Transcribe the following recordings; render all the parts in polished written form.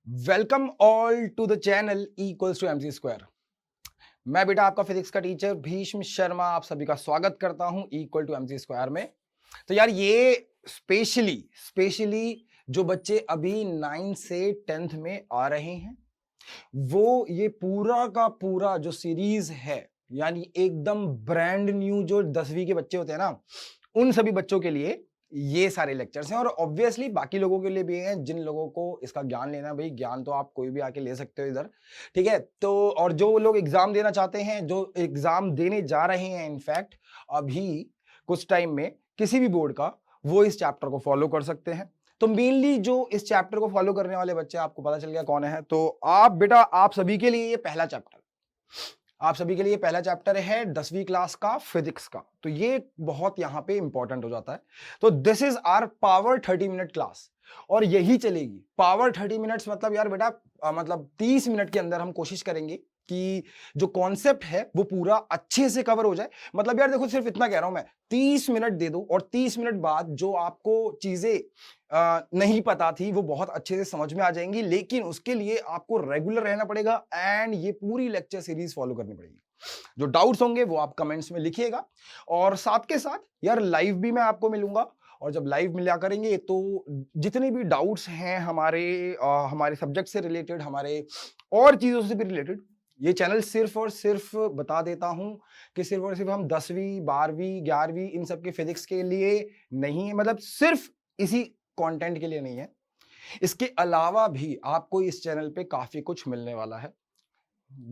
Welcome all to the channel equals to MC square. मैं बेटा आपका फिजिक्स का टीचर भीष्म शर्मा आप सभी का स्वागत करता हूं इक्वल टू एमसी स्क्वायर में। तो यार ये स्पेशली स्पेशली जो बच्चे अभी 9 से 10th में आ रहे हैं वो ये पूरा का पूरा जो सीरीज है यानी एकदम ब्रांड न्यू जो 10वीं के बच्चे होते हैं ना उन सभी बच्चों के लिए ये सारे लेक्चर्स हैं और ऑब्वियसली बाकी लोगों के लिए भी हैं जिन लोगों को इसका ज्ञान लेना है। भाई ज्ञान तो आप कोई भी आके ले सकते हो इधर, ठीक है। तो और जो लोग एग्जाम देना चाहते हैं, जो एग्जाम देने जा रहे हैं इनफैक्ट अभी कुछ टाइम में किसी भी बोर्ड का, वो इस चैप्टर को फॉलो कर सकते हैं। तो मेनली जो इस चैप्टर को फॉलो करने वाले बच्चे आपको पता चल गया कौन है। तो आप बेटा आप सभी के लिए ये पहला चैप्टर, आप सभी के लिए पहला चैप्टर है 10वीं क्लास का फिजिक्स का। तो ये बहुत यहां पे इंपॉर्टेंट हो जाता है। तो this is our power 30 minute class और यही चलेगी पावर 30 मिनट्स। मतलब यार बेटा मतलब 30 मिनट के अंदर हम कोशिश करेंगे कि जो कॉन्सेप्ट है वो पूरा अच्छे से कवर हो जाए। मतलब यार देखो सिर्फ इतना कह रहा हूं मैं, 30 मिनट दे दो और 30 मिनट बाद जो आपको चीजें नहीं पता थी वो बहुत अच्छे से समझ में आ जाएंगी। लेकिन उसके लिए आपको रेगुलर रहना पड़ेगा एंड ये पूरी लेक्चर सीरीज फॉलो करनी पड़ेगी। जो डाउट्स होंगे वो आप कमेंट्स में लिखिएगा और साथ के साथ यार लाइव भी मैं आपको मिलूंगा। और जब लाइव मिला करेंगे तो जितने भी डाउट्स हैं हमारे सब्जेक्ट से रिलेटेड, हमारे और चीजों से भी रिलेटेड, ये चैनल सिर्फ और सिर्फ बता देता हूं कि सिर्फ और सिर्फ हम 10वीं 12वीं 11वीं इन सब के फिजिक्स के लिए नहीं है। मतलब सिर्फ इसी कंटेंट के लिए नहीं है, इसके अलावा भी आपको इस चैनल पे काफी कुछ मिलने वाला है।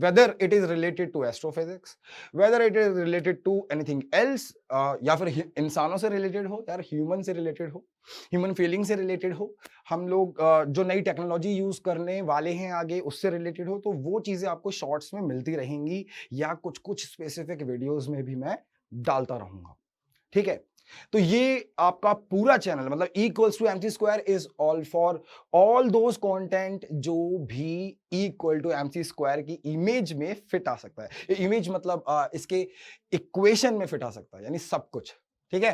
whether it is related to astrophysics, whether it is related to anything else, या फिर इंसानों से रिलेटेड हो, यार ह्यूमन से रिलेटेड हो, ह्यूमन फीलिंग से रिलेटेड हो, हम लोग जो नई टेक्नोलॉजी यूज करने वाले हैं आगे उससे रिलेटेड हो, तो वो चीजें आपको शॉर्ट्स में मिलती रहेंगी या कुछ कुछ स्पेसिफिक वीडियोस में भी मैं डालता रहूंगा, ठीक है। तो ये आपका पूरा चैनल मतलब equals to MC square is all for all those content जो भी इक्वल टू एमसी स्क्वायर की इमेज में फिट आ सकता है। इमेज मतलब इसके इक्वेशन में फिट आ सकता है, यानी सब कुछ, ठीक है।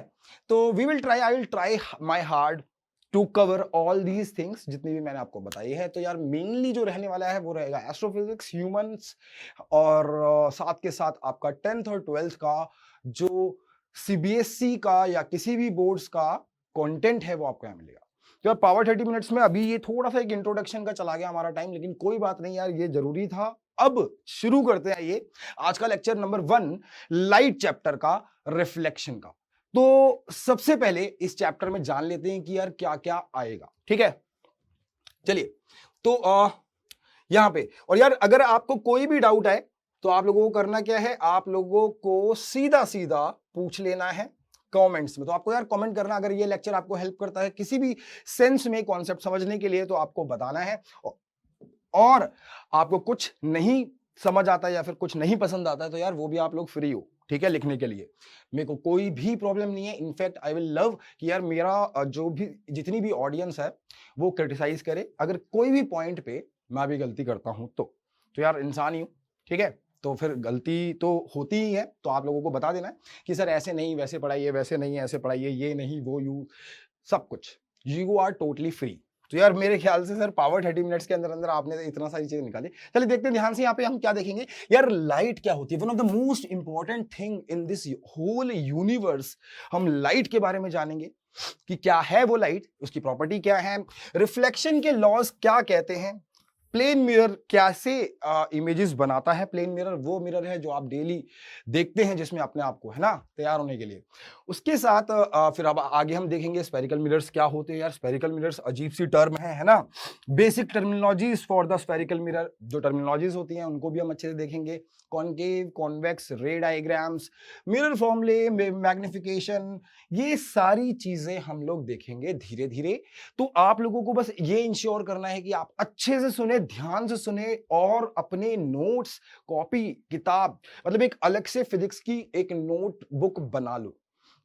तो I will try my hard to cover all these things जितनी भी मैंने आपको बताई है। तो यार मेनली जो रहने वाला है वो रहेगा एस्ट्रोफिजिक्स, ह्यूमंस और साथ के साथ आपका 10th और 12th का जो सीबीएसई का या किसी भी बोर्ड्स का कंटेंट है वो आपको यहां मिलेगा। तो पावर 30 मिनट्स में अभी ये थोड़ा सा एक इंट्रोडक्शन का चला गया हमारा टाइम, लेकिन कोई बात नहीं यार, ये जरूरी था। अब शुरू करते हैं ये आज का लेक्चर नंबर 1 लाइट चैप्टर का, रिफ्लेक्शन का। तो सबसे पहले इस चैप्टर में जान लेते हैं कि यार क्या क्या आएगा, ठीक है। चलिए तो यहां पे, और यार अगर आपको कोई भी डाउट आए तो आप लोगों को करना क्या है, आप लोगों को सीधा सीधा पूछ लेना है कमेंट्स में। तो आपको यार कमेंट करना, अगर ये लेक्चर आपको हेल्प करता है किसी भी सेंस में कॉन्सेप्ट समझने के लिए तो आपको बताना है। और आपको कुछ नहीं समझ आता है या फिर कुछ नहीं पसंद आता है तो यार वो भी आप लोग फ्री हो, ठीक है, लिखने के लिए। मेरे को कोई भी प्रॉब्लम नहीं है। इनफैक्ट आई विल लव कि यार मेरा जो भी जितनी भी ऑडियंस है वो क्रिटिसाइज करे। अगर कोई भी पॉइंट पे मैं भी गलती करता हूं तो यार इंसान ही हूं, ठीक है। तो फिर गलती तो होती ही है, तो आप लोगों को बता देना है कि सर ऐसे नहीं, वैसे पढ़ाइए, वैसे नहीं ऐसे पढ़ाइए, ये नहीं वो यू, सब कुछ यू आर टोटली फ्री। तो यार मेरे ख्याल से सर पावर 30 मिनट्स के अंदर अंदर आपने इतना सारी चीजें निकाली। चलिए देखते हैं ध्यान से यहाँ पे हम क्या देखेंगे। यार लाइट क्या होती है, one of the most important thing in this whole universe. हम लाइट के बारे में जानेंगे कि क्या है वो लाइट, उसकी प्रॉपर्टी क्या है, रिफ्लेक्शन के लॉज क्या कहते हैं, प्लेन मिरर कैसे इमेजेस बनाता है। प्लेन मिरर वो मिरर है जो आप डेली देखते हैं जिसमें अपने आप को, है ना, तैयार होने के लिए। उसके साथ फिर अब आगे हम देखेंगे स्फेरिकल मिरर्स क्या होते हैं। यार स्फेरिकल मिरर्स अजीब सी टर्म है ना। Basic terminologies for the spherical mirror, जो टर्मिनोलॉजीज होती हैं उनको भी हम अच्छे से देखेंगे। कॉनकेव, कॉन्वेक्स, रे डायग्राम्स, मिरर फॉर्मूले, मैग्निफिकेशन, ये सारी चीजें हम लोग देखेंगे धीरे धीरे। तो आप लोगों को बस ये इंश्योर करना है कि आप अच्छे से सुने, ध्यान से सुने और अपने नोट्स, कॉपी, किताब, मतलब एक अलग से फिजिक्स की एक नोट बुक बना लो,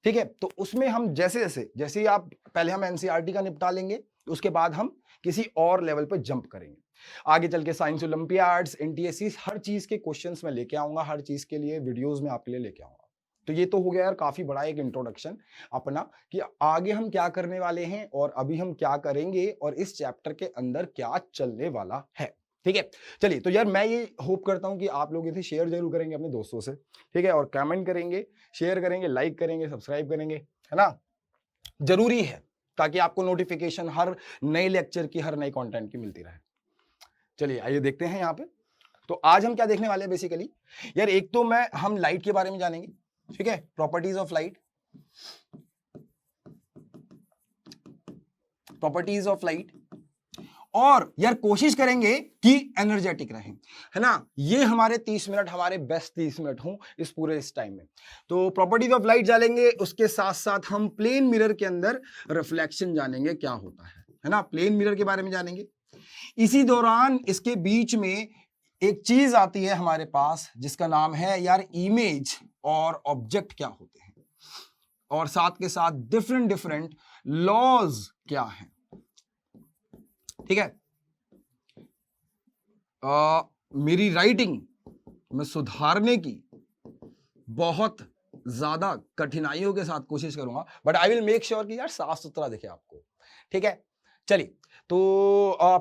ठीक है। तो उसमें हम जैसे जैसे जैसे ही आप पहले हम एनसीईआरटी का निपटा लेंगे, उसके बाद हम किसी और लेवल पे जंप करेंगे। आगे चल के साइंस ओलंपियाड्स, एनटीएससी, हर चीज के क्वेश्चंस में लेके आऊंगा, हर चीज के लिए वीडियोस में आपके लिए लेके आऊंगा। तो ये तो हो गया यार काफी बड़ा एक इंट्रोडक्शन अपना कि आगे हम क्या करने वाले हैं और अभी हम क्या करेंगे और इस चैप्टर के अंदर क्या चलने वाला है। ठीक है, चलिए तो यार मैं ये होप करता हूं कि आप लोग इसे शेयर जरूर करेंगे अपने दोस्तों से, ठीक है, और कमेंट करेंगे, शेयर करेंगे, लाइक करेंगे, सब्सक्राइब करेंगे, है ना, जरूरी है ताकि आपको नोटिफिकेशन हर नए लेक्चर की, हर नए कंटेंट की मिलती रहे। चलिए आइए देखते हैं यहाँ पे। तो आज हम क्या देखने वाले हैं बेसिकली यार, एक तो हम लाइट के बारे में जानेंगे, ठीक है, properties of light, properties of light, और यार कोशिश करेंगे कि एनर्जेटिक रहें, है ना। ये हमारे 30 मिनट, हमारे बेस्ट 30 मिनट हों इस पूरे इस टाइम में। तो प्रॉपर्टीज ऑफ लाइट जानेंगे, उसके साथ साथ हम प्लेन मिरर के अंदर रिफ्लेक्शन जानेंगे क्या होता है ना, प्लेन मिरर के बारे में जानेंगे। इसी दौरान इसके बीच में एक चीज आती है हमारे पास जिसका नाम है यार इमेज और ऑब्जेक्ट क्या होते हैं, और साथ के साथ डिफरेंट डिफरेंट लॉज क्या हैं, ठीक है। मेरी राइटिंग में सुधारने की बहुत ज्यादा कठिनाइयों के साथ कोशिश करूंगा, but I will make sure कि यार साफ सुथरा दिखे आपको, ठीक है। चलिए तो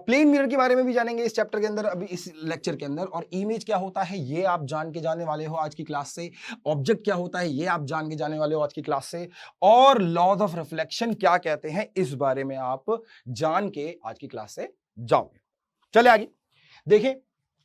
प्लेन मिरर के बारे में भी जानेंगे इस चैप्टर के अंदर, अभी इस लेक्चर के अंदर, और इमेज क्या होता है ये आप जान के जाने वाले हो आज की क्लास से, ऑब्जेक्ट क्या होता है ये आप जान के जाने वाले हो आज की क्लास से, और लॉज ऑफ रिफ्लेक्शन क्या कहते हैं इस बारे में आप जान के आज की क्लास से जाओगे। चले आगे देखें,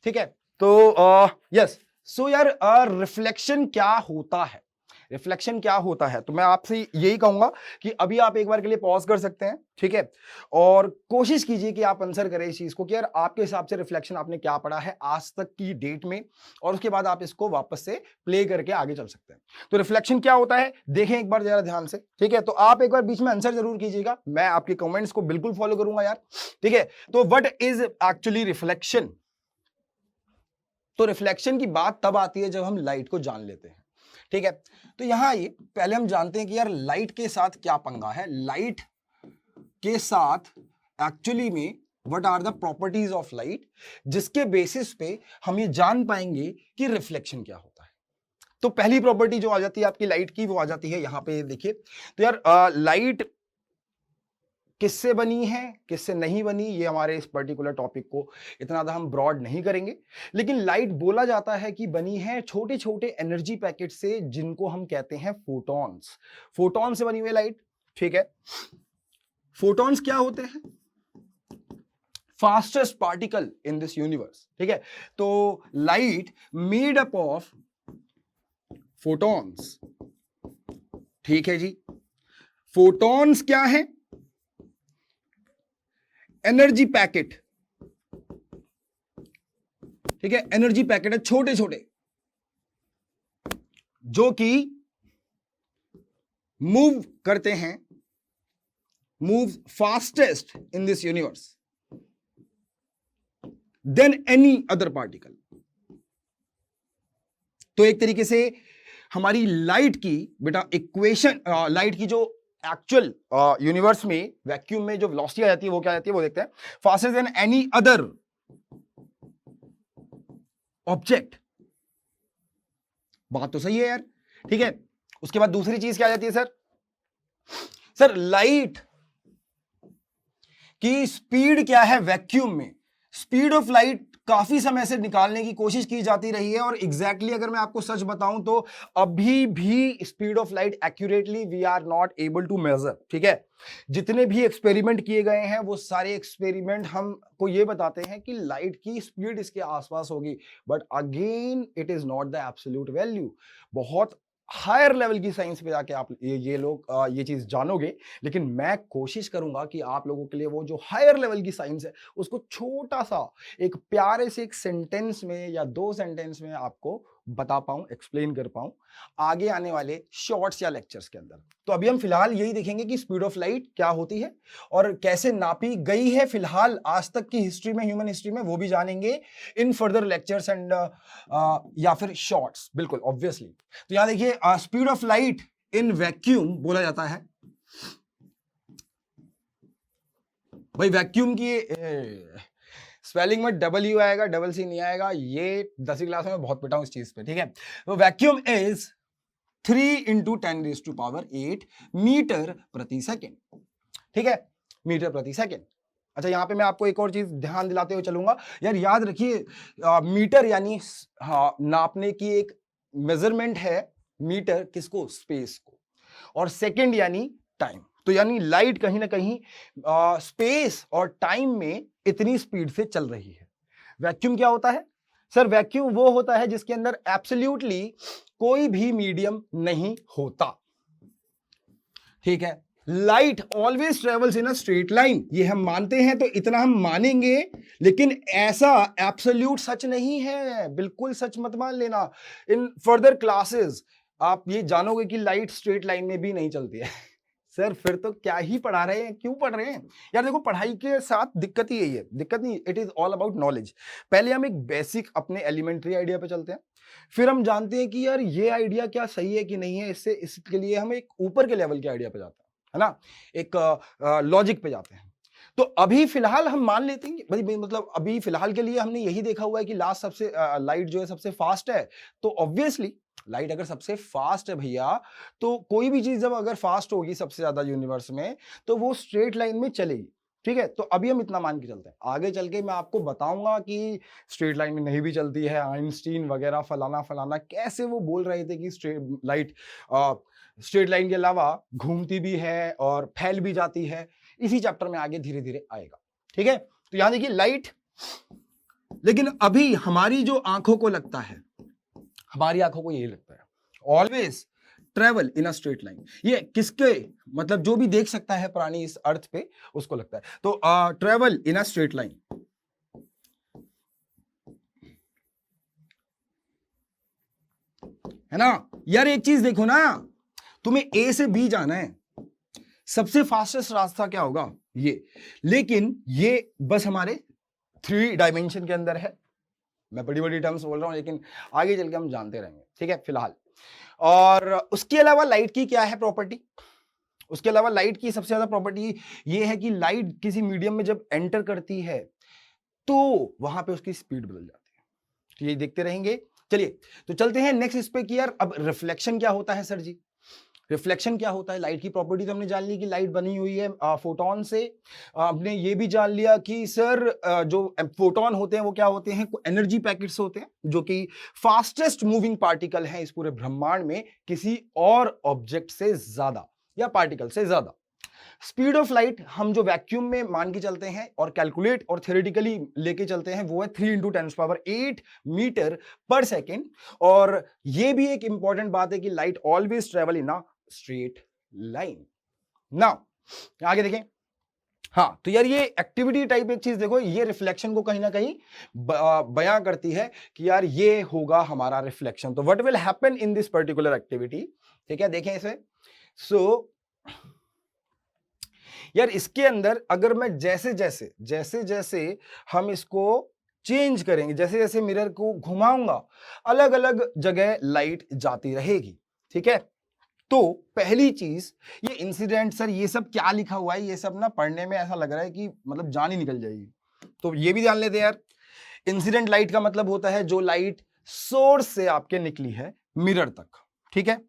ठीक है। तो यस, सो यार रिफ्लेक्शन क्या होता है, रिफ्लेक्शन क्या होता है, तो मैं आपसे यही कहूंगा कि अभी आप एक बार के लिए पॉज कर सकते हैं, ठीक है, और कोशिश कीजिए कि आप आंसर करें इस चीज को कि यार आपके हिसाब से रिफ्लेक्शन आपने क्या पढ़ा है आज तक की डेट में, और उसके बाद आप इसको वापस से प्ले करके आगे चल सकते हैं। तो रिफ्लेक्शन क्या होता है देखें एक बार जरा ध्यान से, ठीक है। तो आप एक बार बीच में आंसर जरूर कीजिएगा, मैं आपके कमेंट्स को बिल्कुल फॉलो करूंगा यार, ठीक है। तो व्हाट इज एक्चुअली रिफ्लेक्शन, तो रिफ्लेक्शन की बात तब आती है जब हम लाइट को जान लेते हैं, ठीक है। तो यहां ये पहले हम जानते हैं कि यार लाइट के साथ क्या पंगा है, लाइट के साथ एक्चुअली में what are the properties of light, जिसके बेसिस पे हम ये जान पाएंगे कि रिफ्लेक्शन क्या होता है। तो पहली प्रॉपर्टी जो आ जाती है आपकी लाइट की, वो आ जाती है यहां पे देखिए। तो यार लाइट किससे बनी है किससे नहीं बनी, ये हमारे इस पर्टिकुलर टॉपिक को इतना ज्यादा हम ब्रॉड नहीं करेंगे, लेकिन लाइट बोला जाता है कि बनी है छोटे छोटे एनर्जी पैकेट से जिनको हम कहते हैं फोटॉन्स, फोटॉन से बनी हुई लाइट, ठीक है। फोटॉन्स क्या होते हैं, fastest particle in this universe, ठीक है। तो light made up of photons, ठीक है जी। फोटॉन्स क्या है, एनर्जी पैकेट, ठीक है, एनर्जी पैकेट है छोटे छोटे जो कि मूव करते हैं, move fastest in this universe than any other particle. तो एक तरीके से हमारी लाइट की बेटा इक्वेशन, लाइट की जो एक्चुअल यूनिवर्स में वैक्यूम में जो वेलोसिटी आ जाती है वो क्या आती है, वो देखते हैं, faster than any other object. बात तो सही है यार, ठीक है। उसके बाद दूसरी चीज क्या आ जाती है सर लाइट की स्पीड क्या है वैक्यूम में, स्पीड ऑफ लाइट काफी समय से निकालने की कोशिश की जाती रही है, और एग्जैक्टली अगर मैं आपको सच बताऊं तो अभी भी speed of light accurately we are not able to measure, ठीक है। जितने भी एक्सपेरिमेंट किए गए हैं वो सारे एक्सपेरिमेंट हमको ये बताते हैं कि लाइट की स्पीड इसके आसपास होगी, but again it is not the absolute value. बहुत हायर लेवल की साइंस पे जाके आप ये लोग ये चीज जानोगे, लेकिन मैं कोशिश करूंगा कि आप लोगों के लिए वो जो हायर लेवल की साइंस है उसको छोटा सा एक प्यारे से एक सेंटेंस में या 2 सेंटेंस में आपको बता पाऊं, एक्सप्लेन कर पाऊं आगे आने वाले शॉर्ट्स या लेक्चर्स के अंदर। तो अभी हम फिलहाल यही देखेंगे कि स्पीड ऑफ लाइट क्या होती है और कैसे नापी गई है फिलहाल आज तक की हिस्ट्री में, ह्यूमन हिस्ट्री में, वो भी जानेंगे इन फर्दर लेक्चर्स एंड या फिर शॉर्ट्स, बिल्कुल ऑब्वियसली। तो यहां देखिए speed of light in vacuum बोला जाता है, भाई वैक्यूम की स्पेलिंग में डबल यू आएगा, डबल सी नहीं आएगा, ये 10वीं क्लास में बहुत पिटा हूं इस चीज पे, ठीक है। तो वैक्यूम इज 3 × 10⁸ मीटर प्रति सेकेंड। ठीक है, मीटर प्रति सेकेंड। अच्छा, यहां पे मैं आपको एक और चीज ध्यान दिलाते हुए चलूंगा यार, याद रखिए मीटर यानी नापने की एक मेजरमेंट है। मीटर किसको? स्पेस को। और सेकेंड यानी टाइम। तो यानी लाइट कहीं ना कहीं स्पेस और टाइम में इतनी स्पीड से चल रही है। वैक्यूम क्या होता है सर? वैक्यूम वो होता है जिसके अंदर एब्सोल्युटली कोई भी मीडियम नहीं होता। ठीक है, light always travels in a straight line, ये हम मानते हैं, तो इतना हम मानेंगे, लेकिन ऐसा एब्सोल्यूट सच नहीं है, बिल्कुल सच मत मान लेना। इन फर्दर क्लासेस आप ये जानोगे कि लाइट स्ट्रेट लाइन में भी नहीं चलती है। सर फिर तो क्या ही पढ़ा रहे हैं, क्यों पढ़ रहे हैं यार? देखो, पढ़ाई के साथ दिक्कत ही यही है, दिक्कत नहीं, it is all about knowledge. पहले हम एक बेसिक अपने एलिमेंट्री आइडिया पे चलते हैं, फिर हम जानते हैं कि यार ये आइडिया क्या सही है कि नहीं है, इसके लिए हम एक ऊपर के लेवल के आइडिया पे जाते हैं, है ना, एक लॉजिक पे जाते हैं। तो अभी फिलहाल हम मान लेते हैं भाई, मतलब अभी फिलहाल के लिए हमने यही देखा हुआ है कि लास्ट सबसे लाइट जो है सबसे फास्ट है। तो ऑब्वियसली लाइट अगर सबसे फास्ट है भैया, तो कोई भी चीज जब अगर फास्ट होगी सबसे ज्यादा यूनिवर्स में, तो वो स्ट्रेट लाइन में चलेगी। ठीक है, तो अभी हम इतना मान के चलते हैं, आगे चल के मैं आपको बताऊंगा कि स्ट्रेट लाइन में नहीं भी चलती है। आइंस्टीन वगैरह फलाना फलाना कैसे वो बोल रहे थे कि स्ट्रेट लाइट स्ट्रेट लाइन के अलावा घूमती भी है और फैल भी जाती है। इसी चैप्टर में आगे धीरे धीरे आएगा। ठीक है, तो यहां देखिए लाइट, लेकिन अभी हमारी जो आंखों को लगता है, हमारी आंखों को यही लगता है always travel in a straight line. ये किसके, मतलब जो भी देख सकता है प्राणी इस अर्थ पे, उसको लगता है। तो travel in a straight line, है ना यार। एक चीज देखो ना, तुम्हें ए से बी जाना है, सबसे फास्टेस्ट रास्ता क्या होगा? ये। लेकिन ये बस हमारे 3 डायमेंशन के अंदर है। मैं बड़ी बड़ी टर्म्स बोल रहा हूं, लेकिन आगे चल के हम जानते रहेंगे। ठीक है, फिलहाल। और उसके अलावा लाइट की क्या है प्रॉपर्टी? उसके अलावा लाइट की सबसे ज्यादा प्रॉपर्टी ये है कि लाइट किसी मीडियम में जब एंटर करती है, तो वहां पे उसकी स्पीड बदल जाती है। तो ये देखते रहेंगे। चलिए, तो चलते हैं नेक्स्ट इस पे कि यार अब रिफ्लेक्शन क्या होता है सर जी? रिफ्लेक्शन क्या होता है? लाइट की प्रॉपर्टी तो हमने जान ली कि लाइट बनी हुई है फोटोन से। आपने ये भी जान लिया कि सर जो फोटोन होते हैं वो क्या होते हैं? एनर्जी पैकेट्स होते हैं, जो कि फास्टेस्ट मूविंग पार्टिकल हैं इस पूरे ब्रह्मांड में, किसी और ऑब्जेक्ट से ज्यादा या पार्टिकल से ज्यादा। स्पीड ऑफ लाइट हम जो वैक्यूम में मान के चलते हैं और कैलकुलेट और थ्योरेटिकली लेके चलते हैं, वो है 3 × 10⁸ मीटर पर सेकेंड। और ये भी एक इंपॉर्टेंट बात है कि light always travel in a straight line. Now आगे देखें। हाँ, तो यार ये एक्टिविटी टाइप एक चीज देखो, ये रिफ्लेक्शन को कहीं ना कहीं बयां करती है कि यार ये होगा हमारा रिफ्लेक्शन। तो what will happen in this particular activity? ठीक है, देखें इसे। सो यार इसके अंदर अगर मैं जैसे जैसे हम इसको चेंज करेंगे, जैसे जैसे मिरर को घुमाऊंगा, अलग अलग जगह लाइट जाती रहेगी। ठीक है, तो पहली चीज ये इंसिडेंट, सर ये सब क्या लिखा हुआ है? ये सब ना पढ़ने में ऐसा लग रहा है कि मतलब जान ही निकल जाएगी। तो ये भी जान लेते हैं यार, इंसिडेंट लाइट का मतलब होता है जो लाइट सोर्स से आपके निकली है मिरर तक। ठीक है,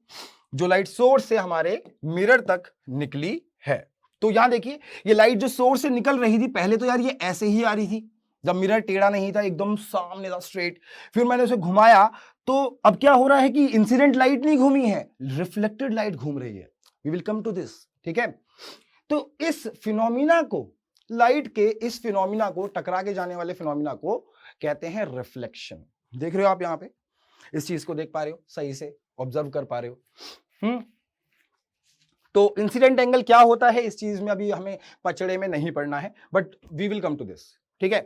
जो लाइट सोर्स से हमारे मिरर तक निकली है। तो यहां देखिए, ये लाइट जो सोर्स से निकल रही थी, पहले तो यार ये ऐसे ही आ रही थी, जब मिरर टेढ़ा नहीं था, एकदम सामने था स्ट्रेट। फिर मैंने उसे घुमाया, तो अब क्या हो रहा है कि इंसिडेंट लाइट नहीं घूमी है, रिफ्लेक्टेड लाइट घूम रही है। We will come to this. ठीक है, तो इस फिनोमिना को, लाइट के इस फिनोमिना को, टकरा के जाने वाले फिनोमिना को कहते हैं रिफ्लेक्शन। देख रहे हो आप यहां पे, इस चीज को देख पा रहे हो, सही से ऑब्जर्व कर पा रहे हो। तो इंसिडेंट एंगल क्या होता है, इस चीज में अभी हमें पचड़े में नहीं पड़ना है, but we will come to this. ठीक है,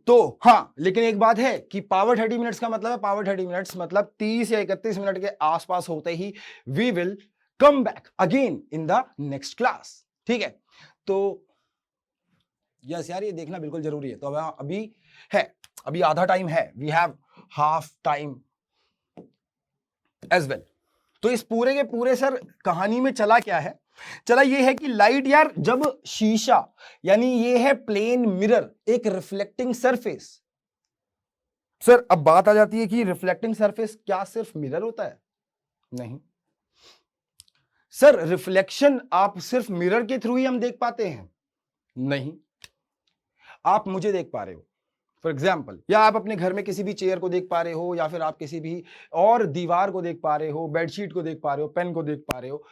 तो हाँ, लेकिन एक बात है कि पावर 30 मिनट्स का मतलब है, पावर 30 मिनट्स मतलब 30 या 31 मिनट के आसपास होते ही we will come back again in the next class. ठीक है, तो यस यार, ये देखना बिल्कुल जरूरी है। तो अब अभी है, अभी आधा टाइम है, we have half time as well. तो इस पूरे के पूरे सर कहानी में चला क्या है? चला ये है कि लाइट यार, जब शीशा, यानी ये है प्लेन मिरर, एक रिफ्लेक्टिंग सरफेस। सर अब बात आ जाती है कि रिफ्लेक्टिंग सरफेस क्या सिर्फ मिरर होता है? नहीं। सर रिफ्लेक्शन आप सिर्फ मिरर के थ्रू ही हम देख पाते हैं? नहीं। आप मुझे देख पा रहे हो फॉर एग्जाम्पल, या आप अपने घर में किसी भी चेयर को देख पा रहे हो, या फिर आप किसी भी और दीवार को देख पा रहे हो, बेडशीट को देख पा रहे हो, पेन को देख पा रहे हो।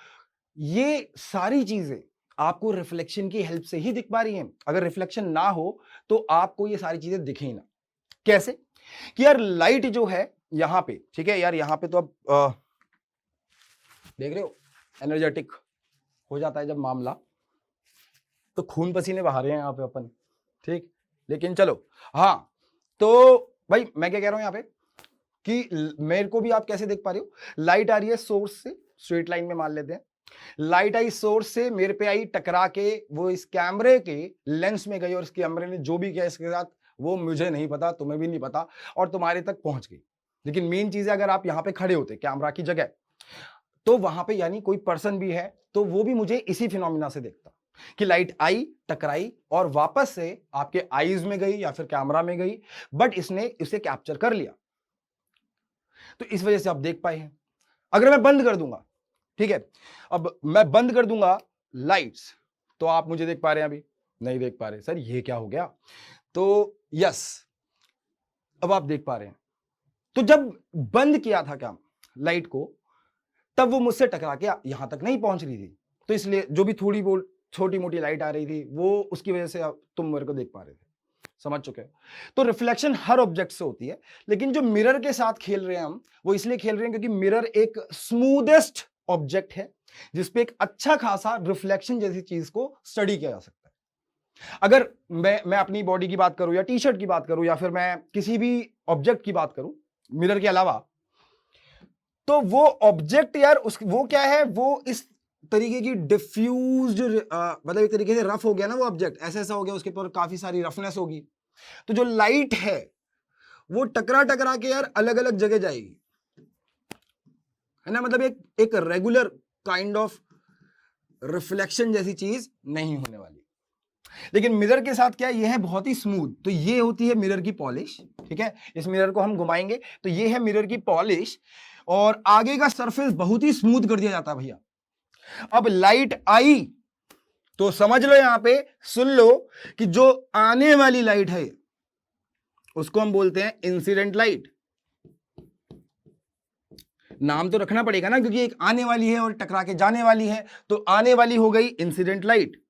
ये सारी चीजें आपको रिफ्लेक्शन की हेल्प से ही दिख पा रही हैं। अगर रिफ्लेक्शन ना हो तो आपको ये सारी चीजें दिखे ही ना। कैसे? कि यार लाइट जो है यहां पे, ठीक है यार, यहां पे तो अब देख रहे हो एनर्जेटिक हो जाता है जब मामला, तो खून पसीने बहा रहे हैं यहाँ पे अपन, ठीक। लेकिन चलो, हाँ, तो भाई मैं क्या कह रहा हूं यहाँ पे कि मेरे को भी आप कैसे देख पा रहे हो? लाइट आ रही है सोर्स से, स्ट्रेट लाइन में मान लेते हैं। लाइट आई सोर्स से, मेरे पे आई, टकरा के वो इस कैमरे के लेंस में गई, और इस कैमरे ने जो भी किया इसके साथ वो मुझे नहीं पता, तुम्हें भी नहीं पता, और तुम्हारे तक पहुंच गई। लेकिन मेन चीज है, अगर आप यहां पे खड़े होते कैमरा की जगह, तो वहां पे यानी कोई पर्सन भी है, तो वो भी मुझे इसी फिनोमिना से देखता कि लाइट आई, टकराई, और वापस से आपके आईज में गई या फिर कैमरा में गई, बट इसने इसे कैप्चर कर लिया, तो इस वजह से आप देख पाए हैं। अगर मैं बंद कर दूंगा, ठीक है, अब मैं बंद कर दूंगा लाइट्स, तो आप मुझे देख पा रहे हैं? अभी नहीं देख पा रहे। सर ये क्या हो गया? तो यस, अब आप देख पा रहे हैं। तो जब बंद किया था क्या लाइट को, तब वो मुझसे टकरा के यहां तक नहीं पहुंच रही थी, तो इसलिए जो भी थोड़ी बहुत छोटी मोटी लाइट आ रही थी वो उसकी वजह से तुम मेरे को देख पा रहे थे। समझ चुके हो? तो रिफ्लेक्शन हर ऑब्जेक्ट से होती है, लेकिन जो मिरर के साथ खेल रहे हैं हम, वो इसलिए खेल रहे हैं क्योंकि मिरर एक स्मूदेस्ट ऑब्जेक्ट है जिसपे एक अच्छा खासा रिफ्लेक्शन जैसी चीज को स्टडी किया जा सकता है। अगर मैं अपनी बॉडी की बात करूं, या टी शर्ट की बात करूं, या फिर मैं किसी भी ऑब्जेक्ट की बात करूं मिरर के अलावा, तो वो ऑब्जेक्ट यार वो क्या है, वो इस तरीके की डिफ्यूज्ड, मतलब एक तरीके से रफ हो गया ना वो ऑब्जेक्ट, ऐसा हो गया, उसके ऊपर काफी सारी रफनेस होगी। तो जो लाइट है वो टकरा टकरा के यार अलग अलग जगह जाएगी, है ना, मतलब एक रेगुलर काइंड ऑफ रिफ्लेक्शन जैसी चीज नहीं होने वाली। लेकिन मिरर के साथ क्या है, ये है बहुत ही स्मूथ। तो ये होती है मिरर की पॉलिश, ठीक है। इस मिरर को हम घुमाएंगे तो ये है मिरर की पॉलिश, और आगे का सरफेस बहुत ही स्मूथ कर दिया जाता है भैया। अब लाइट आई तो समझ लो, यहां पे सुन लो कि जो आने वाली लाइट है उसको हम बोलते हैं इंसिडेंट लाइट। नाम तो रखना पड़ेगा ना, क्योंकि एक आने वाली है और टकरा के जाने वाली है, तो आने वाली हो गई इंसिडेंट लाइट।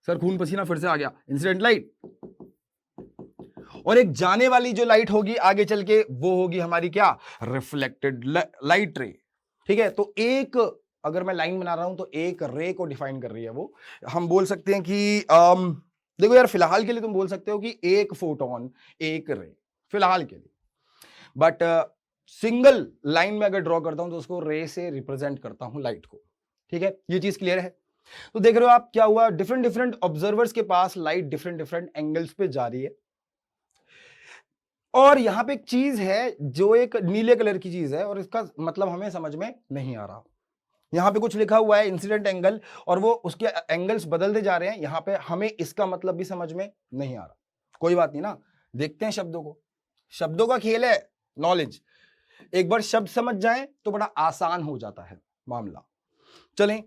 सर खून पसीना फिर से आ गया। इंसिडेंट लाइट, और एक जाने वाली जो लाइट होगी आगे चल के, वो होगी हमारी क्या, रिफ्लेक्टेड लाइट रे, ठीक है। तो एक, अगर मैं लाइन बना रहा हूं तो एक रे को डिफाइन कर रही है वो। हम बोल सकते हैं कि देखो यार, फिलहाल के लिए तुम बोल सकते हो कि एक फोटोन, एक रे, फिलहाल के लिए। बट सिंगल लाइन में अगर ड्रॉ करता हूं तो उसको रे से रिप्रेजेंट करता हूं लाइट को, ठीक है। ये चीज क्लियर है? तो देख रहे हो आप क्या हुआ, डिफरेंट डिफरेंट ऑब्जर्वर्स के पास लाइट डिफरेंट डिफरेंट एंगल्स पे जा रही है। और यहां पे एक चीज है जो एक नीले कलर की चीज है, और इसका मतलब हमें समझ में नहीं आ रहा। यहां पे कुछ लिखा हुआ है इंसिडेंट एंगल, और वो उसके एंगल्स बदलते जा रहे हैं। यहां पे हमें इसका मतलब भी समझ में नहीं आ रहा। कोई बात नहीं ना, देखते हैं शब्दों को। शब्दों का खेल है, नॉलेज। एक बार शब्द समझ जाए तो बड़ा आसान हो जाता है मामला। चलें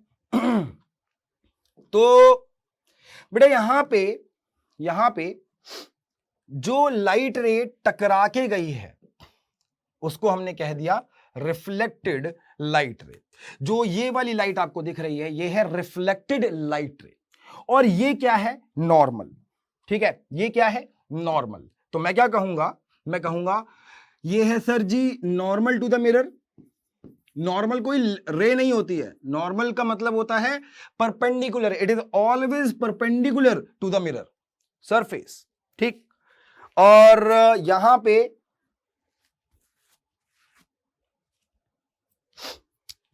तो बेटा यहां पे जो लाइट रे टकरा के गई है उसको हमने कह दिया रिफ्लेक्टेड लाइट रे। जो ये वाली लाइट आपको दिख रही है ये है रिफ्लेक्टेड लाइट रे, और ये क्या है, नॉर्मल, ठीक है। ये क्या है, नॉर्मल। तो मैं क्या कहूंगा, मैं कहूंगा ये है sir ji normal to the mirror. Normal कोई रे नहीं होती है, नॉर्मल का मतलब होता है perpendicular, it is always perpendicular to the mirror surface, ठीक। और यहां पे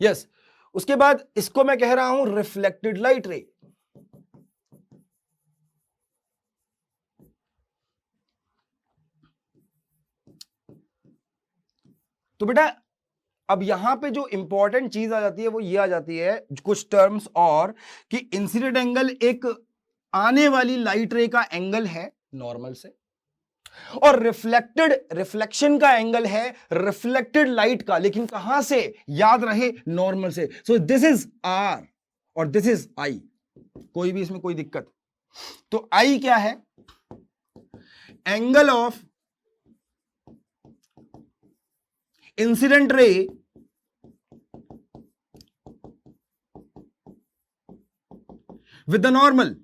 यस, उसके बाद इसको मैं कह रहा हूं रिफ्लेक्टेड लाइट रे। तो बेटा अब यहां पे जो इंपॉर्टेंट चीज आ जाती है वो ये आ जाती है, कुछ टर्म्स और, कि इंसिडेंट एंगल एक आने वाली लाइट रे का एंगल है नॉर्मल से, और रिफ्लेक्शन का एंगल है रिफ्लेक्टेड लाइट का, लेकिन कहां से, याद रहे नॉर्मल से। सो दिस इज आर और दिस इज आई, कोई भी इसमें कोई दिक्कत। तो आई क्या है, angle of incident ray with the normal,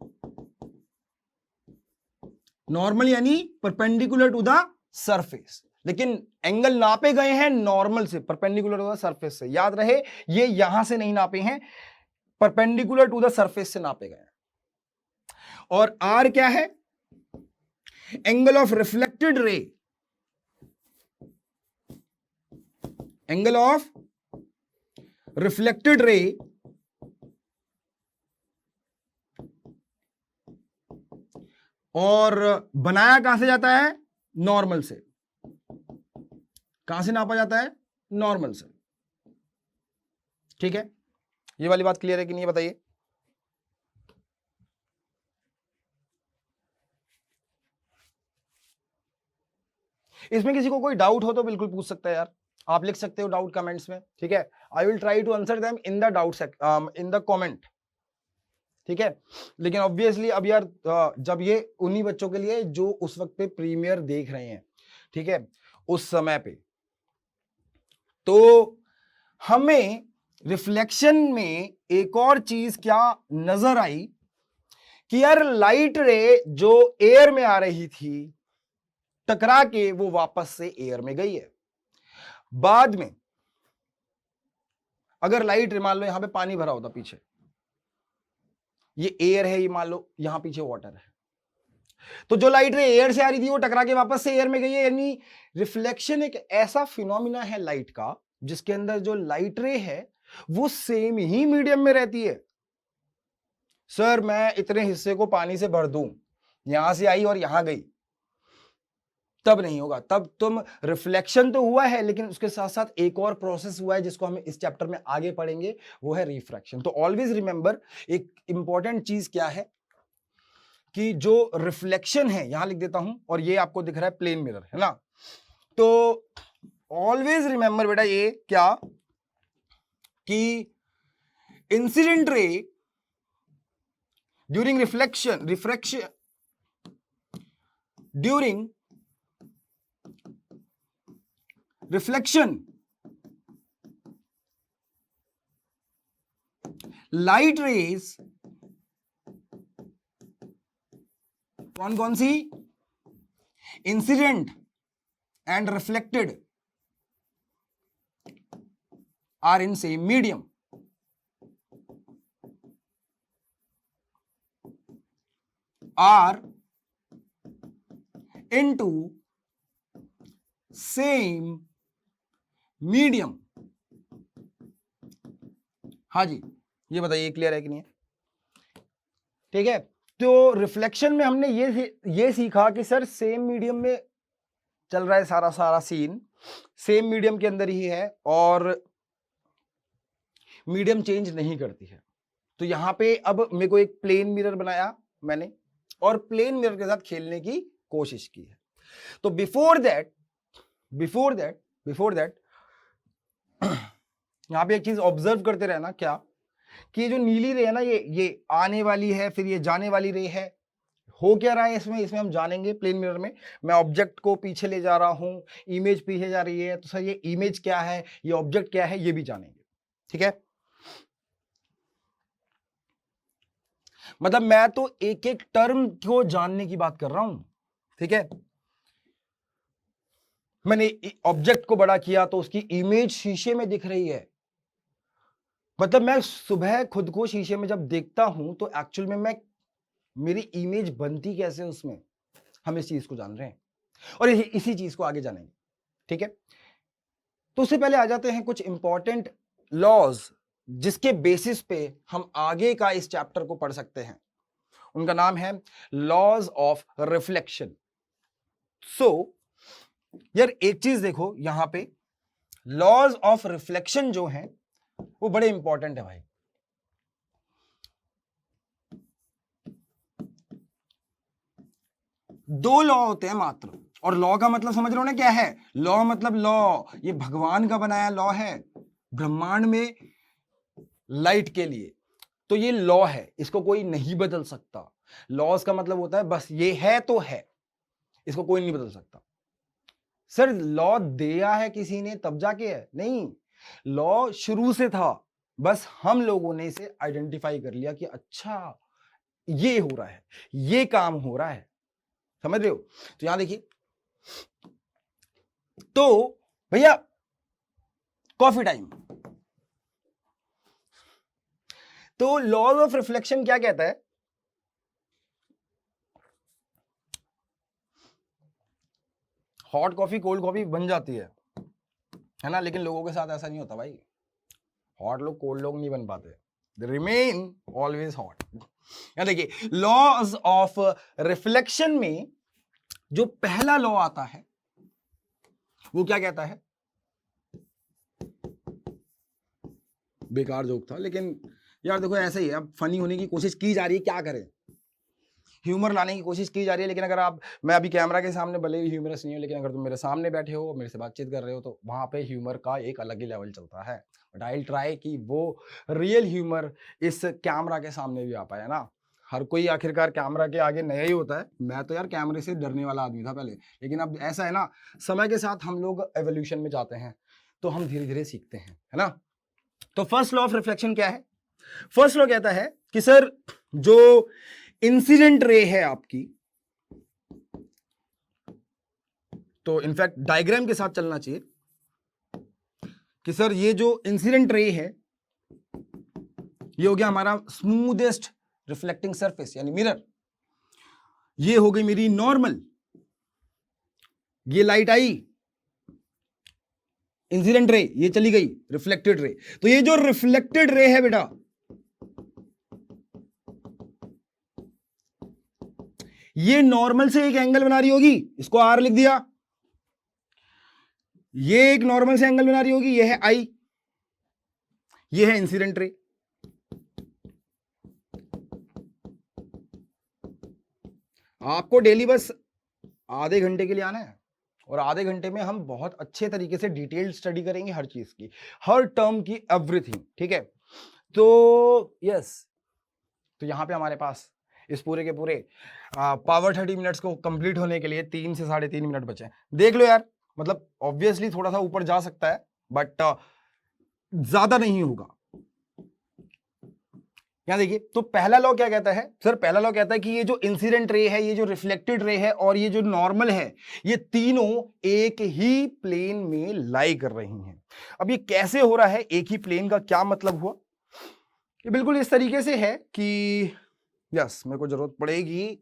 normal यानी परपेंडिकुलर टू द सरफेस, लेकिन एंगल नापे गए हैं नॉर्मल से, परपेंडिकुलर टू द सरफेस से। याद रहे ये यहां से नहीं नापे हैं, परपेंडिकुलर टू द सरफेस से नापे गए हैं। और आर क्या है, angle of reflected ray, angle of reflected ray और बनाया कहां से जाता है, नॉर्मल से। कहां से नापा जाता है, नॉर्मल से। ठीक है, ये वाली बात क्लियर है कि नहीं, बताइए। इसमें किसी को कोई डाउट हो तो बिल्कुल पूछ सकता है यार, आप लिख सकते हो डाउट कमेंट्स में, ठीक है। I will try to answer them in the doubt in the comment, ठीक है। लेकिन ऑब्वियसली अब यार जब ये उन्हीं बच्चों के लिए जो उस वक्त पे प्रीमियर देख रहे हैं, ठीक है, उस समय पे, तो हमें रिफ्लेक्शन में एक और चीज क्या नजर आई कि यार लाइट रे जो एयर में आ रही थी टकरा के वो वापस से एयर में गई है। बाद में अगर लाइट रे, मान लो यहां पे पानी भरा होता पीछे, ये एयर है, ये मान लो यहां पीछे वाटर है, तो जो लाइट रे एयर से आ रही थी वो टकरा के वापस से एयर में गई है। यानी रिफ्लेक्शन एक ऐसा फिनोमिना है लाइट का जिसके अंदर जो लाइट रे है वो सेम ही मीडियम में रहती है। सर मैं इतने हिस्से को पानी से भर दूं, यहां से आई और यहां गई, तब नहीं होगा। तब तुम रिफ्लेक्शन तो हुआ है, लेकिन उसके साथ साथ एक और प्रोसेस हुआ है जिसको हम इस चैप्टर में आगे पढ़ेंगे, वो है रिफ्रैक्शन। तो ऑलवेज रिमेंबर एक इंपॉर्टेंट चीज क्या है कि जो रिफ्लेक्शन है, यहां लिख देता हूं, और ये आपको दिख रहा है प्लेन मिरर, है ना। तो ऑलवेज रिमेंबर बेटा ये क्या कि incident ray during refraction during reflection, light rays कौन कौन सी, incident and reflected are in same medium. Are into same medium. हाँ जी, ये बताइए क्लियर है कि नहीं है, ठीक है। तो रिफ्लेक्शन में हमने ये सीखा कि सर सेम मीडियम में चल रहा है सारा सीन, सेम मीडियम के अंदर ही है और मीडियम चेंज नहीं करती है। तो यहां पे अब मेरे को एक प्लेन मिरर बनाया मैंने और प्लेन मिरर के साथ खेलने की कोशिश की है। तो बिफोर दैट यहां पे एक चीज ऑब्जर्व करते रहना, क्या कि ये जो नीली रे है ना, ये आने वाली है, फिर ये जाने वाली रे है। हो क्या रहा है इसमें हम जानेंगे। प्लेन मिरर में मैं ऑब्जेक्ट को पीछे ले जा रहा हूं, इमेज पीछे जा रही है, तो सर ये इमेज क्या है, ये ऑब्जेक्ट क्या है, ये भी जानेंगे, ठीक है। मतलब मैं तो एक एक टर्म को जानने की बात कर रहा हूं, ठीक है। मैंने ऑब्जेक्ट को बड़ा किया तो उसकी इमेज शीशे में दिख रही है। मतलब मैं सुबह खुद को शीशे में जब देखता हूं तो एक्चुअल में मेरी इमेज बनती कैसे उसमें, हम इस चीज को जान रहे हैं और इसी चीज को आगे जानेंगे, ठीक है। तो उससे पहले आ जाते हैं कुछ इंपॉर्टेंट लॉज जिसके बेसिस पे हम आगे का इस चैप्टर को पढ़ सकते हैं। उनका नाम है लॉज ऑफ रिफ्लेक्शन। सो यार एक चीज देखो, यहां पे लॉज ऑफ रिफ्लेक्शन जो है वो बड़े इंपॉर्टेंट है भाई। दो लॉ होते हैं मात्र, और लॉ का मतलब समझ रहे हो ना क्या है? लॉ मतलब लॉ, ये भगवान का बनाया लॉ है ब्रह्मांड में लाइट के लिए। तो ये लॉ है, इसको कोई नहीं बदल सकता। लॉस का मतलब होता है बस ये है तो है, इसको कोई नहीं बदल सकता। सर लॉ दिया है किसी ने तब जाके है? नहीं, लॉ शुरू से था, बस हम लोगों ने इसे आइडेंटिफाई कर लिया कि अच्छा ये हो रहा है, ये काम हो रहा है। समझ रहे हो? तो यहां देखिए, तो भैया कॉफी टाइम, तो लॉज ऑफ रिफ्लेक्शन क्या कहता है? हॉट कॉफी कोल्ड कॉफी बन जाती है ना, लेकिन लोगों के साथ ऐसा नहीं होता भाई। हॉट लोग कोल्ड लोग नहीं बन पाते, दे रिमेन ऑलवेज हॉट। या देखिए, लॉज ऑफ रिफ्लेक्शन में जो पहला लॉ आता है वो क्या कहता है? बेकार जोक था, लेकिन यार देखो ऐसा ही है, अब फनी होने की कोशिश की जा रही है, क्या करें, ह्यूमर लाने की कोशिश की जा रही है। लेकिन अगर आप, मैं अभी कैमरा के सामने भले ही ह्यूमरस नहीं हूं, लेकिन अगर तुम मेरे सामने बैठे हो, मेरे से बातचीत कर रहे हो, तो वहां पे ह्यूमर का एक अलग ही लेवल चलता है। बट आई विल ट्राई कि वो रियल ह्यूमर इस कैमरा के सामने भी आ पाए ना। हर कोई आखिरकार कैमरा के आगे नया ही होता है। मैं तो यार कैमरे से डरने वाला आदमी था पहले, लेकिन अब ऐसा है ना, समय के साथ हम लोग एवोल्यूशन में जाते हैं, तो हम धीरे धीरे सीखते हैं, है ना। तो फर्स्ट लॉ ऑफ रिफ्लेक्शन क्या है? फर्स्ट लॉ कहता है कि सर जो इंसिडेंट रे है आपकी, तो इनफैक्ट डायग्राम के साथ चलना चाहिए कि सर ये जो इंसिडेंट रे है ये हो गया हमारा स्मूदेस्ट रिफ्लेक्टिंग सरफेस यानी मिरर। ये हो गई मेरी नॉर्मल, ये लाइट आई, इंसिडेंट रे, ये चली गई रिफ्लेक्टेड रे। तो ये जो रिफ्लेक्टेड रे है बेटा, ये नॉर्मल से एक एंगल बना रही होगी, इसको आर लिख दिया। ये एक नॉर्मल से एंगल बना रही होगी, ये है आई, ये है इंसिडेंट रे। आपको डेली बस आधे घंटे के लिए आना है, और आधे घंटे में हम बहुत अच्छे तरीके से डिटेल्ड स्टडी करेंगे हर चीज की, हर टर्म की, एवरीथिंग, ठीक है। तो यस, तो यहां पे हमारे पास इस पूरे के पूरे पावर 30 मिनट्स को कंप्लीट होने के लिए 3 से 3.5 मिनट बचे हैं। देख लो यार, मतलब ऑब्वियसली थोड़ा सा ऊपर जा सकता है, बट ज्यादा नहीं होगा। यहां देखिए, तो पहला लॉ क्या कहता है? सर पहला लॉ कहता है कि ये जो इंसिडेंट रे है, ये जो रिफ्लेक्टेड रे है, और ये जो नॉर्मल है, ये तीनों एक ही प्लेन में लाई कर रही हैं। अब ये कैसे हो रहा है? एक ही प्लेन का क्या मतलब हुआ? ये बिल्कुल इस तरीके से है कि यस, मेरे को जरूरत पड़ेगी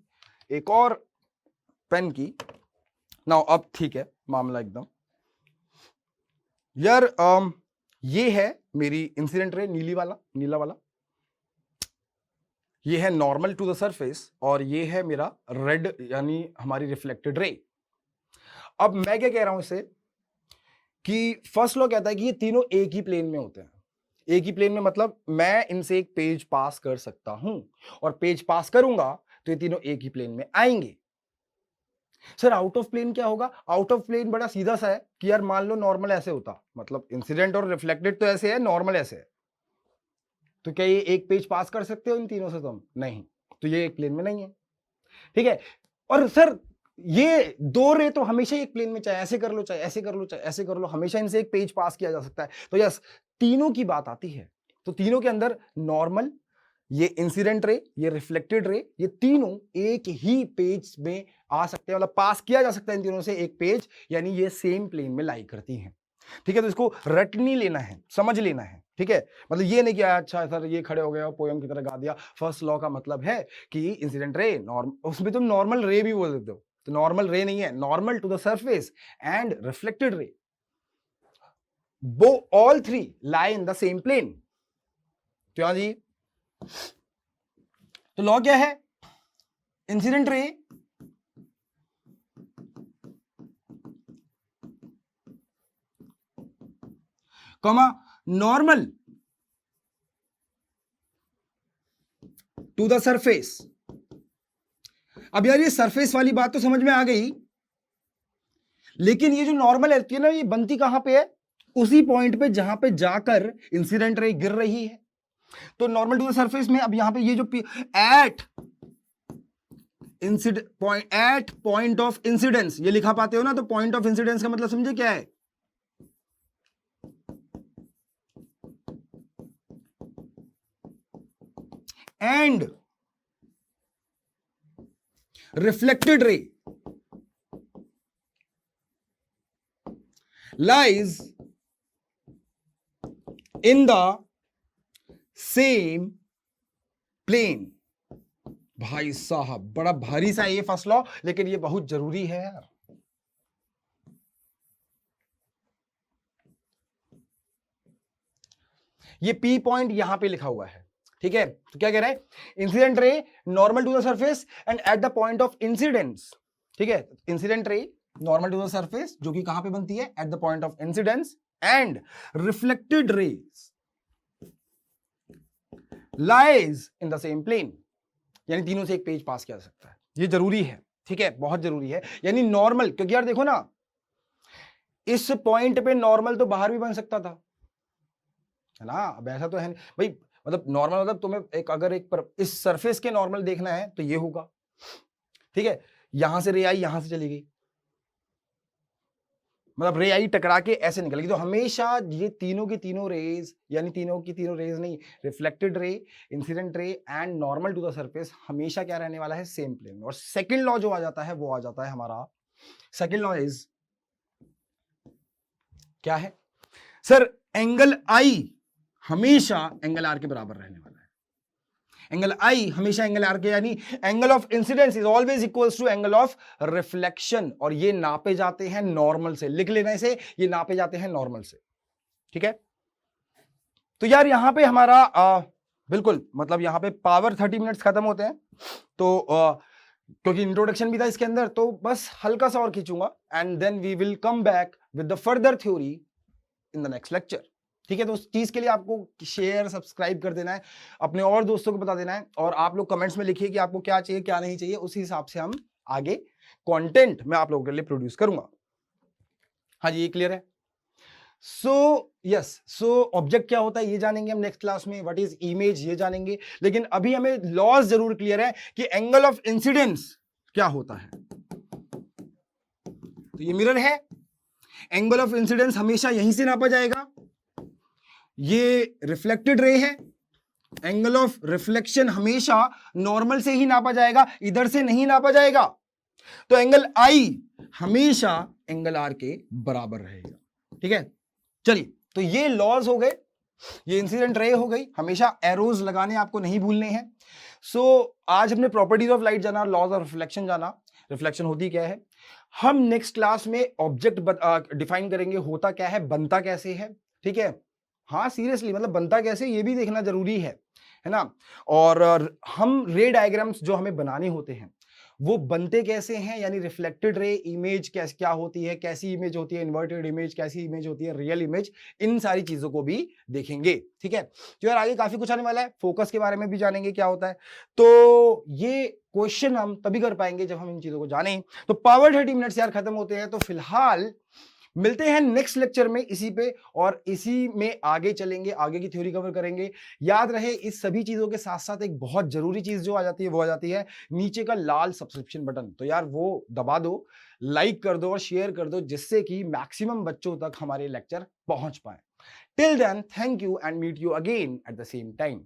एक और पेन की ना। अब ठीक है मामला एकदम। यार ये है मेरी इंसिडेंट रे, नीला वाला, ये है नॉर्मल टू द सरफेस, और ये है मेरा रेड यानी हमारी रिफ्लेक्टेड रे। अब मैं क्या कह रहा हूं इससे कि फर्स्ट लॉ कहता है कि ये तीनों एक ही प्लेन में होते हैं। एक ही प्लेन में मतलब मैं इनसे एक पेज पास कर सकता हूं, और पेज पास करूंगा तो ये तीनों एक ही प्लेन में आएंगे। सर आउट ऑफ प्लेन क्या होगा? आउट ऑफ प्लेन बड़ा सीधा सा है कि यार मान लो नॉर्मल ऐसे होता, मतलब इंसिडेंट और रिफ्लेक्टेड तो ऐसे है, नॉर्मल ऐसे है, तो क्या ये एक पेज पास कर सकते हो इन तीनों से तुम? नहीं, तो ये एक प्लेन में नहीं है, ठीक है। और सर ये दो रे तो हमेशा एक प्लेन में, चाहे ऐसे कर लो, चाहे ऐसे कर लो, चाहे ऐसे कर लो, हमेशा इनसे एक पेज पास किया जा सकता है। तो यस, तीनों की बात आती है, तो तीनों के अंदर नॉर्मल, ये इंसिडेंट रे, ये रिफ्लेक्टेड रे, ये तीनों एक ही पेज में आ सकते हैं, मतलब पास किया जा सकता है इन तीनों से एक पेज, यानी ये सेम प्लेन में लाई करती हैं, ठीक है। तो इसको रट नहीं लेना है, समझ लेना है, ठीक है। मतलब ये नहीं कि अच्छा सर ये खड़े हो गए और पोयम की तरह गा दिया। फर्स्ट लॉ का मतलब है कि इंसिडेंट रे, उसमें तुम नॉर्मल रे भी बोल देते हो, तो नॉर्मल रे नहीं है, normal to the surface and reflected ray, वो all three lie in the same plane. तो यहां जी, तो लॉ क्या है? Incident ray comma normal to the surface. अब यार ये सरफेस वाली बात तो समझ में आ गई लेकिन ये जो नॉर्मल रहती है ना, ये बनती कहां पे है? उसी पॉइंट पे जहां पे जाकर इंसिडेंट रे गिर रही है। तो नॉर्मल टू द सरफेस में अब यहां पे ये जो एट पॉइंट ऑफ इंसिडेंस ये लिखा पाते हो ना, तो पॉइंट ऑफ इंसिडेंस का मतलब समझे क्या है? And reflected ray lies in the same plane। भाई साहब बड़ा भारी सा ये फर्स्ट लॉ, लेकिन ये बहुत जरूरी है यार। ये पी पॉइंट यहां पे लिखा हुआ है, ठीक है। तो क्या कह रहा है? Incident ray normal to the surface and at the point of incidence, ठीक है। Incident ray normal to the surface जो कि कहां पे बनती है? At the point of incidence, and reflected rays lies in the same plane. यानी तीनों से एक पेज पास किया जा सकता है, ये जरूरी है, ठीक है, बहुत जरूरी है। यानी नॉर्मल, क्योंकि यार देखो ना, इस पॉइंट पे नॉर्मल तो बाहर भी बन सकता था, है ना। अब ऐसा तो है नहीं भाई, मतलब नॉर्मल मतलब तुम्हें एक अगर एक इस सरफेस के नॉर्मल देखना है तो ये होगा, ठीक है। यहां से रे आई यहां से चली गई, मतलब रे आई टकरा के ऐसे निकल गई। तो हमेशा ये तीनों की तीनों रेज, यानी तीनों की तीनों रेज नहीं, reflected ray, incident ray and normal to the surface हमेशा क्या रहने वाला है? सेम प्लेन में। और सेकंड लॉ जो आ जाता है वो आ जाता है हमारा, सेकंड लॉ इज क्या है सर? एंगल आई हमेशा एंगल आर के बराबर रहने वाला है। एंगल आई हमेशा एंगल आर के, यानी angle of incidence is always equals to angle of reflection, और ये नापे जाते हैं नॉर्मल से। लिख लेना इसे, ये नापे जाते हैं नॉर्मल से, ठीक है। तो यार यहां पे हमारा बिल्कुल मतलब यहां पे पावर 30 मिनट्स खत्म होते हैं। तो क्योंकि इंट्रोडक्शन भी था इसके अंदर, तो बस हल्का सा और खींचूंगा and then we will come back with the further theory in the next lecture, ठीक है। तो उस चीज के लिए आपको शेयर सब्सक्राइब कर देना है, अपने और दोस्तों को बता देना है, और आप लोग कमेंट्स में लिखिए कि आपको क्या चाहिए क्या नहीं चाहिए, उसी हिसाब से हम आगे कंटेंट मैं आप लोगों के लिए प्रोड्यूस करूंगा। हाँ जी, ये क्लियर है। सो ऑब्जेक्ट क्या होता है ये जानेंगे हम नेक्स्ट क्लास में, व्हाट इज इमेज ये जानेंगे, लेकिन अभी हमें लॉज जरूर क्लियर है कि एंगल ऑफ इंसिडेंस क्या होता है। तो ये मिरर है, एंगल ऑफ इंसिडेंस हमेशा यहीं से नापा जाएगा। ये रिफ्लेक्टेड रे है, एंगल ऑफ रिफ्लेक्शन हमेशा नॉर्मल से ही नापा जाएगा, इधर से नहीं नापा जाएगा। तो एंगल आई हमेशा एंगल आर के बराबर रहेगा, ठीक है। चलिए, तो ये लॉज हो गए, ये इंसिडेंट रे हो गई, हमेशा एरोज लगाने आपको नहीं भूलने हैं। आज हमने प्रॉपर्टीज ऑफ लाइट जाना, लॉज ऑफ रिफ्लेक्शन जाना, रिफ्लेक्शन होती क्या है। हम नेक्स्ट क्लास में ऑब्जेक्ट डिफाइन करेंगे, होता क्या है, बनता कैसे है, ठीक है। हाँ सीरियसली, मतलब बनता कैसे ये भी देखना जरूरी है ना। और हम रे डायग्राम्स जो हमें बनाने होते हैं वो बनते कैसे हैं, यानी रिफ्लेक्टेड रे इमेज क्या होती है, कैसी इमेज होती है, इन्वर्टेड इमेज कैसी इमेज होती है, रियल इमेज, इन सारी चीजों को भी देखेंगे, ठीक है। तो यार आगे काफी कुछ आने वाला है, फोकस के बारे में भी जानेंगे क्या होता है। तो ये क्वेश्चन हम तभी कर पाएंगे जब हम इन चीजों को जानें। तो पावर 30 मिनट्स यार खत्म होते हैं, तो फिलहाल मिलते हैं नेक्स्ट लेक्चर में इसी पे, और इसी में आगे चलेंगे, आगे की थ्योरी कवर करेंगे। याद रहे इस सभी चीजों के साथ साथ एक बहुत जरूरी चीज जो आ जाती है वो आ जाती है नीचे का लाल सब्सक्रिप्शन बटन। तो यार वो दबा दो, लाइक कर दो और शेयर कर दो, जिससे कि मैक्सिमम बच्चों तक हमारे लेक्चर पहुंच पाए। Till then, thank you and meet you again at the same time.